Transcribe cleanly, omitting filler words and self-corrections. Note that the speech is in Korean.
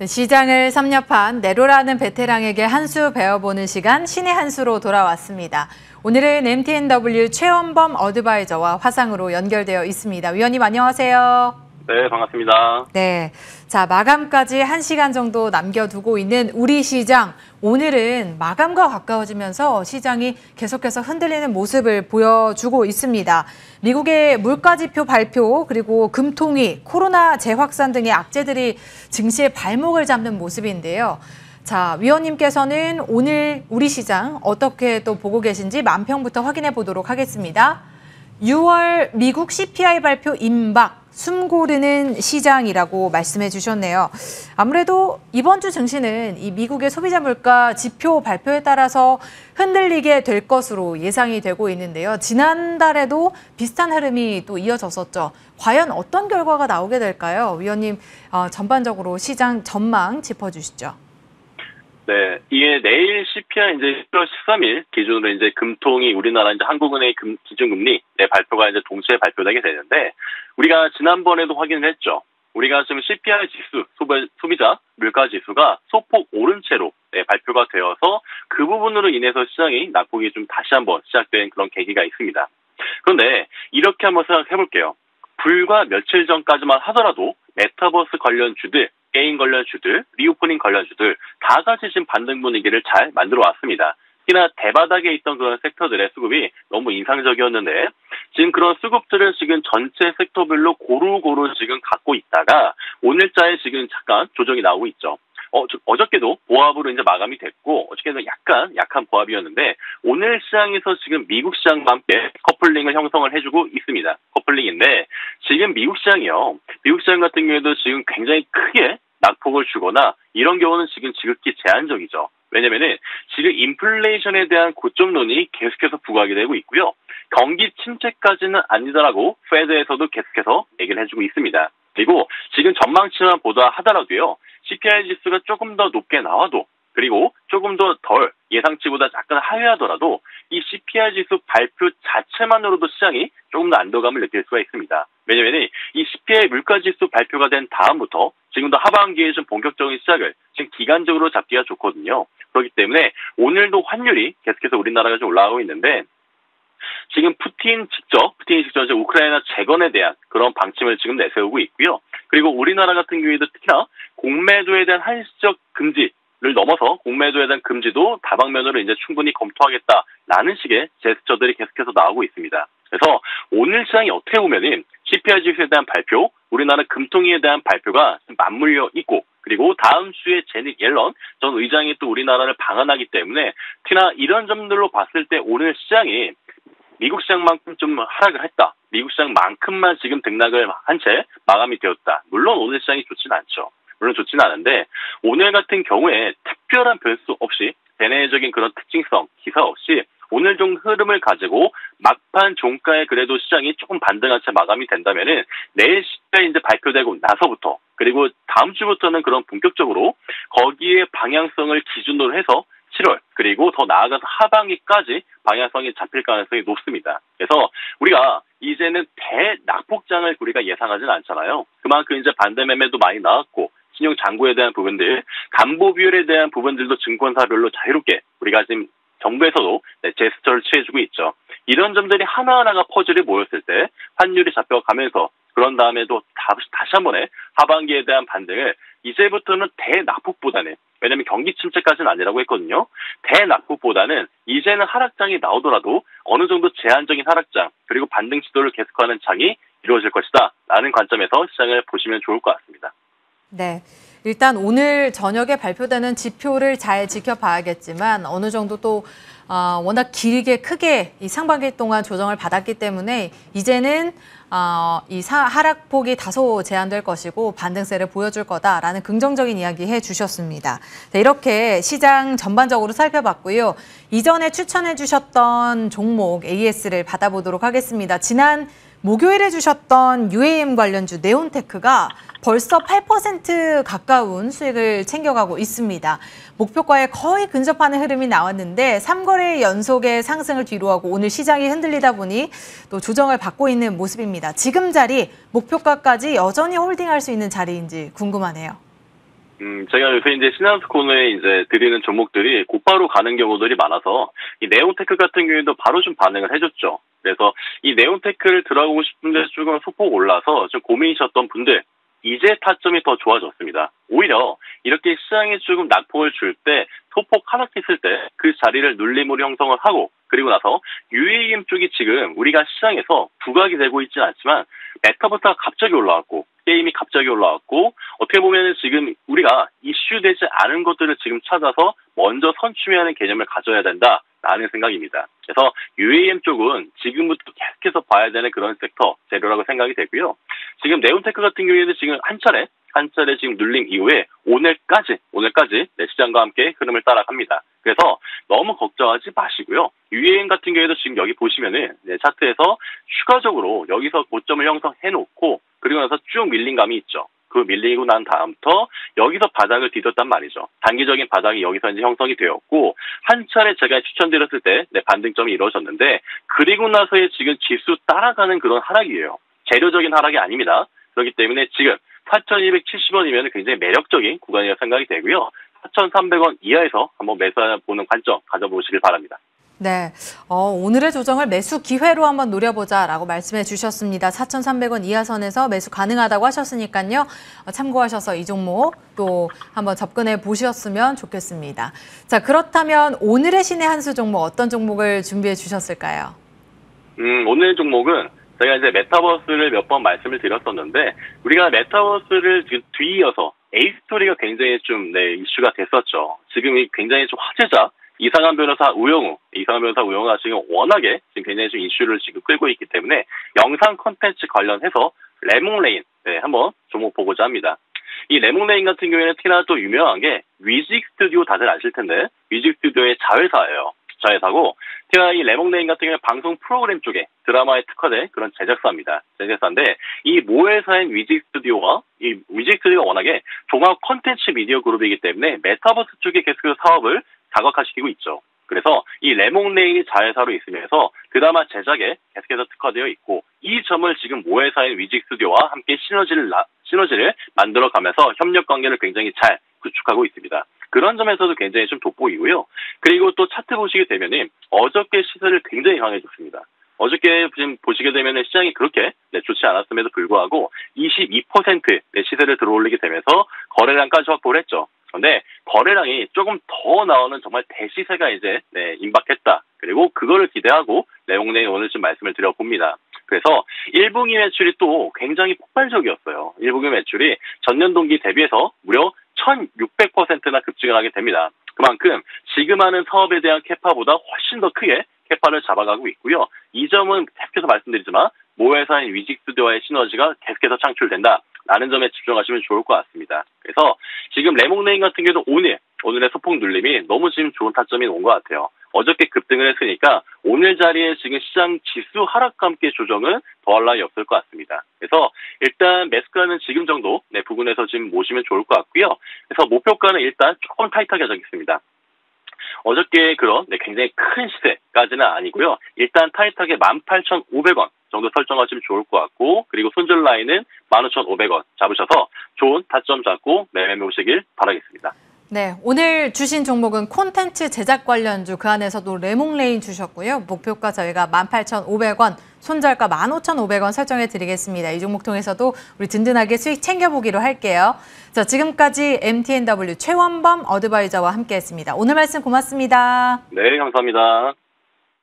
시장을 섭렵한 네로라는 베테랑에게 한 수 배워보는 시간 신의 한 수로 돌아왔습니다. 오늘은 MTNW 최원범 어드바이저와 화상으로 연결되어 있습니다. 위원님 안녕하세요. 네, 반갑습니다. 네, 자 마감까지 1시간 정도 남겨두고 있는 우리 시장. 오늘은 마감과 가까워지면서 시장이 계속해서 흔들리는 모습을 보여주고 있습니다. 미국의 물가지표 발표 그리고 금통위, 코로나 재확산 등의 악재들이 증시의 발목을 잡는 모습인데요. 자, 위원님께서는 오늘 우리 시장 어떻게 또 보고 계신지 만평부터 확인해 보도록 하겠습니다. 6월 미국 CPI 발표 임박, 숨 고르는 시장이라고 말씀해 주셨네요. 아무래도 이번 주 증시는 이 미국의 소비자 물가 지표 발표에 따라서 흔들리게 될 것으로 예상이 되고 있는데요. 지난달에도 비슷한 흐름이 또 이어졌었죠. 과연 어떤 결과가 나오게 될까요? 위원님, 전반적으로 시장 전망 짚어주시죠. 네, 이게 내일 CPI 이제 10월 13일 기준으로 이제 금통위 우리나라 이제 한국은행 기준금리 발표가 이제 동시에 발표되게 되는데 우리가 지난번에도 확인을 했죠. 우리가 지금 CPI 지수, 소비자 물가 지수가 소폭 오른 채로 발표가 되어서 그 부분으로 인해서 시장이 낙폭이 좀 다시 한번 시작된 그런 계기가 있습니다. 그런데 이렇게 한번 생각해 볼게요. 불과 며칠 전까지만 하더라도 메타버스 관련주들, 게임 관련주들, 리오프닝 관련주들 다 같이 지금 반등 분위기를 잘 만들어 왔습니다. 특히나 대바닥에 있던 그런 섹터들의 수급이 너무 인상적이었는데 지금 그런 수급들을 지금 전체 섹터별로 고루고루 지금 갖고 있다가 오늘자에 지금 잠깐 조정이 나오고 있죠. 어저께도 보합으로 이제 마감이 됐고 어저께는 약간 약한 보합이었는데 오늘 시장에서 지금 미국 시장과 함께 커플링을 형성을 해주고 있습니다. 커플링인데 지금 미국 시장이요. 미국 시장 같은 경우에도 지금 굉장히 크게 낙폭을 주거나 이런 경우는 지금 지극히 제한적이죠. 왜냐면은 지금 인플레이션에 대한 고점론이 계속해서 부각이 되고 있고요. 경기 침체까지는 아니다라고 페드에서도 계속해서 얘기를 해주고 있습니다. 그리고 지금 전망치만 보다 하더라도요. CPI 지수가 조금 더 높게 나와도 그리고 조금 더 덜 예상치보다 약간 하회하더라도 이 CPI 지수 발표 자체만으로도 시장이 조금 더 안도감을 느낄 수가 있습니다. 왜냐하면 이 CPI 물가지수 발표가 된 다음부터 지금도 하반기에 좀 본격적인 시작을 지금 기간적으로 잡기가 좋거든요. 그렇기 때문에 오늘도 환율이 계속해서 우리나라가 좀 올라가고 있는데 지금 푸틴이 직접 이제 우크라이나 재건에 대한 그런 방침을 지금 내세우고 있고요. 그리고 우리나라 같은 경우에도 특히나 공매도에 대한 한시적 금지를 넘어서 공매도에 대한 금지도 다방면으로 이제 충분히 검토하겠다라는 식의 제스처들이 계속해서 나오고 있습니다. 그래서 오늘 시장이 어떻게 보면은 CPI 지수에 대한 발표, 우리나라 금통위에 대한 발표가 맞물려 있고 그리고 다음 주에 제닛 옐런 전 의장이 또 우리나라를 방한하기 때문에 특히나 이런 점들로 봤을 때 오늘 시장이 미국 시장만큼 좀 하락을 했다. 미국 시장만큼만 지금 등락을 한 채 마감이 되었다. 물론 오늘 시장이 좋지는 않죠. 물론 좋지는 않은데 오늘 같은 경우에 특별한 변수 없이 대내적인 그런 특징성, 기사 없이 오늘 좀 흐름을 가지고 막판 종가에 그래도 시장이 조금 반등한 채 마감이 된다면은 내일 CPI 이제 발표되고 나서부터 그리고 다음 주부터는 그런 본격적으로 거기에 방향성을 기준으로 해서 7월 그리고 더 나아가서 하반기까지 방향성이 잡힐 가능성이 높습니다. 그래서 우리가 이제는 대낙폭장을 우리가 예상하지는 않잖아요. 그만큼 이제 반대 매매도 많이 나왔고 신용 잔고에 대한 부분들, 담보 비율에 대한 부분들도 증권사별로 자유롭게 우리가 지금 정부에서도 제스처를 취해주고 있죠. 이런 점들이 하나하나가 퍼즐이 모였을 때 환율이 잡혀가면서 그런 다음에도 다시 한 번에 하반기에 대한 반등을 이제부터는 대낙폭보다는 왜냐하면 경기 침체까지는 아니라고 했거든요. 대낙폭보다는 이제는 하락장이 나오더라도 어느 정도 제한적인 하락장 그리고 반등 시도를 계속하는 장이 이루어질 것이다 라는 관점에서 시장을 보시면 좋을 것 같습니다. 네, 일단 오늘 저녁에 발표되는 지표를 잘 지켜봐야겠지만 어느 정도 또 워낙 길게 크게 이 상반기 동안 조정을 받았기 때문에 이제는 이 하락폭이 다소 제한될 것이고 반등세를 보여줄 거다라는 긍정적인 이야기 해주셨습니다. 네, 이렇게 시장 전반적으로 살펴봤고요. 이전에 추천해 주셨던 종목 AS를 받아보도록 하겠습니다. 지난 목요일에 주셨던 UAM 관련주 네온테크가 벌써 8% 가까운 수익을 챙겨가고 있습니다. 목표가에 거의 근접하는 흐름이 나왔는데 3거래 연속의 상승을 뒤로하고 오늘 시장이 흔들리다 보니 또 조정을 받고 있는 모습입니다. 지금 자리, 목표가까지 여전히 홀딩할 수 있는 자리인지 궁금하네요. 제가 요새 이제 시나리오 코너에 이제 드리는 종목들이 곧바로 가는 경우들이 많아서 이 네온테크 같은 경우에도 바로 좀 반응을 해줬죠. 그래서 이 네온테크를 들어가고 싶은데 조금 소폭 올라서 좀 고민이셨던 분들, 이제 타점이 더 좋아졌습니다. 오히려 이렇게 시장에 조금 낙폭을 줄 때 소폭 하락했을 때 그 자리를 눌림으로 형성을 하고 그리고 나서 UAM 쪽이 지금 우리가 시장에서 부각이 되고 있지는 않지만 메타버스가 갑자기 올라왔고 게임이 갑자기 올라왔고 어떻게 보면 지금 우리가 이슈되지 않은 것들을 지금 찾아서 먼저 선취하는 개념을 가져야 된다라는 생각입니다. 그래서 UAM 쪽은 지금부터 계속해서 봐야 되는 그런 섹터 재료라고 생각이 되고요. 지금 네온테크 같은 경우에는 지금 한 차례 지금 눌림 이후에 오늘까지 네, 시장과 함께 흐름을 따라갑니다. 그래서 너무 걱정하지 마시고요. UAM 같은 경우에도 지금 여기 보시면은 네, 차트에서 추가적으로 여기서 고점을 형성해 놓고 그리고 나서 쭉 밀린 감이 있죠. 그 밀리고 난 다음부터 여기서 바닥을 디뎠단 말이죠. 단기적인 바닥이 여기서 이제 형성이 되었고 한 차례 제가 추천드렸을 때 네, 반등점이 이루어졌는데 그리고 나서의 지금 지수 따라가는 그런 하락이에요. 재료적인 하락이 아닙니다. 그렇기 때문에 지금 4,270원이면 굉장히 매력적인 구간이라고 생각이 되고요. 4,300원 이하에서 한번 매수해보는 관점 가져보시길 바랍니다. 네, 오늘의 조정을 매수 기회로 한번 노려보자라고 말씀해 주셨습니다. 4,300원 이하 선에서 매수 가능하다고 하셨으니까요. 참고하셔서 이 종목 또 한번 접근해 보셨으면 좋겠습니다. 자, 그렇다면 오늘의 신의 한 수 종목 어떤 종목을 준비해 주셨을까요? 오늘 종목은 제가 이제 메타버스를 몇 번 말씀을 드렸었는데 우리가 메타버스를 뒤이어서 에이스토리가 굉장히 좀 네, 이슈가 됐었죠. 지금이 굉장히 좀 화제자 이상한 변호사 우영우가 지금 워낙에 지금 굉장히 좀 이슈를 지금 끌고 있기 때문에 영상 콘텐츠 관련해서 레몽레인 네, 한번 종목 보고자 합니다. 이 레몽레인 같은 경우에는 특히나 또 유명한 게 뮤직 스튜디오 다들 아실 텐데 뮤직 스튜디오의 자회사예요. 자회사고 제가 이 레몽레인 같은 경우는 방송 프로그램 쪽에 드라마에 특화된 그런 제작사인데 이 모회사인 뮤직 스튜디오가 워낙에 종합 콘텐츠 미디어 그룹이기 때문에 메타버스 쪽에 계속해서 사업을 다각화시키고 있죠. 그래서 이 레몽레인이 자회사로 있으면서 드라마 제작에 계속해서 특화되어 있고 이 점을 지금 모회사인 뮤직 스튜디오와 함께 시너지를 만들어가면서 협력 관계를 굉장히 잘 구축하고 있습니다. 그런 점에서도 굉장히 좀 돋보이고요. 그리고 또 차트 보시게 되면은 어저께 시세를 굉장히 강해졌습니다. 어저께 지금 보시게 되면 시장이 그렇게 좋지 않았음에도 불구하고 22% 시세를 들어올리게 되면서 거래량까지 확보를 했죠. 그런데 거래량이 조금 더 나오는 정말 대시세가 이제 임박했다. 그리고 그거를 기대하고 레몽레인 오늘 좀 말씀을 드려봅니다. 그래서 1분기 매출이 또 굉장히 폭발적이었어요. 1분기 매출이 전년 동기 대비해서 무려 1,600%나 급증하게 됩니다. 그만큼 지금 하는 사업에 대한 캐파보다 훨씬 더 크게 캐파를 잡아가고 있고요. 이 점은 계속해서 말씀드리지만 모회사인 뮤직 스튜디오와의 시너지가 계속해서 창출된다라는 점에 집중하시면 좋을 것 같습니다. 그래서 지금 레몽레인 같은 경우도 오늘의 소폭 눌림이 너무 지금 좋은 타점이 온 것 같아요. 어저께 급등을 했으니까 오늘 자리에 지금 시장 지수 하락과 함께 조정은 더할 나위 없을 것 같습니다. 그래서 일단 매수가는 지금 정도 부분에서 지금 모시면 좋을 것 같고요. 그래서 목표가는 일단 조금 타이트하게 하겠습니다. 어저께 그런 굉장히 큰 시세까지는 아니고요. 일단 타이트하게 18,500원 정도 설정하시면 좋을 것 같고 그리고 손절 라인은 15,500원 잡으셔서 좋은 타점 잡고 매매 오시길 바라겠습니다. 네, 오늘 주신 종목은 콘텐츠 제작 관련주, 그 안에서도 레몽레인 주셨고요. 목표가 저희가 18,500원, 손절가 15,500원 설정해 드리겠습니다. 이 종목 통해서도 우리 든든하게 수익 챙겨보기로 할게요. 자, 지금까지 MTNW 최원범 어드바이저와 함께했습니다. 오늘 말씀 고맙습니다. 네, 감사합니다.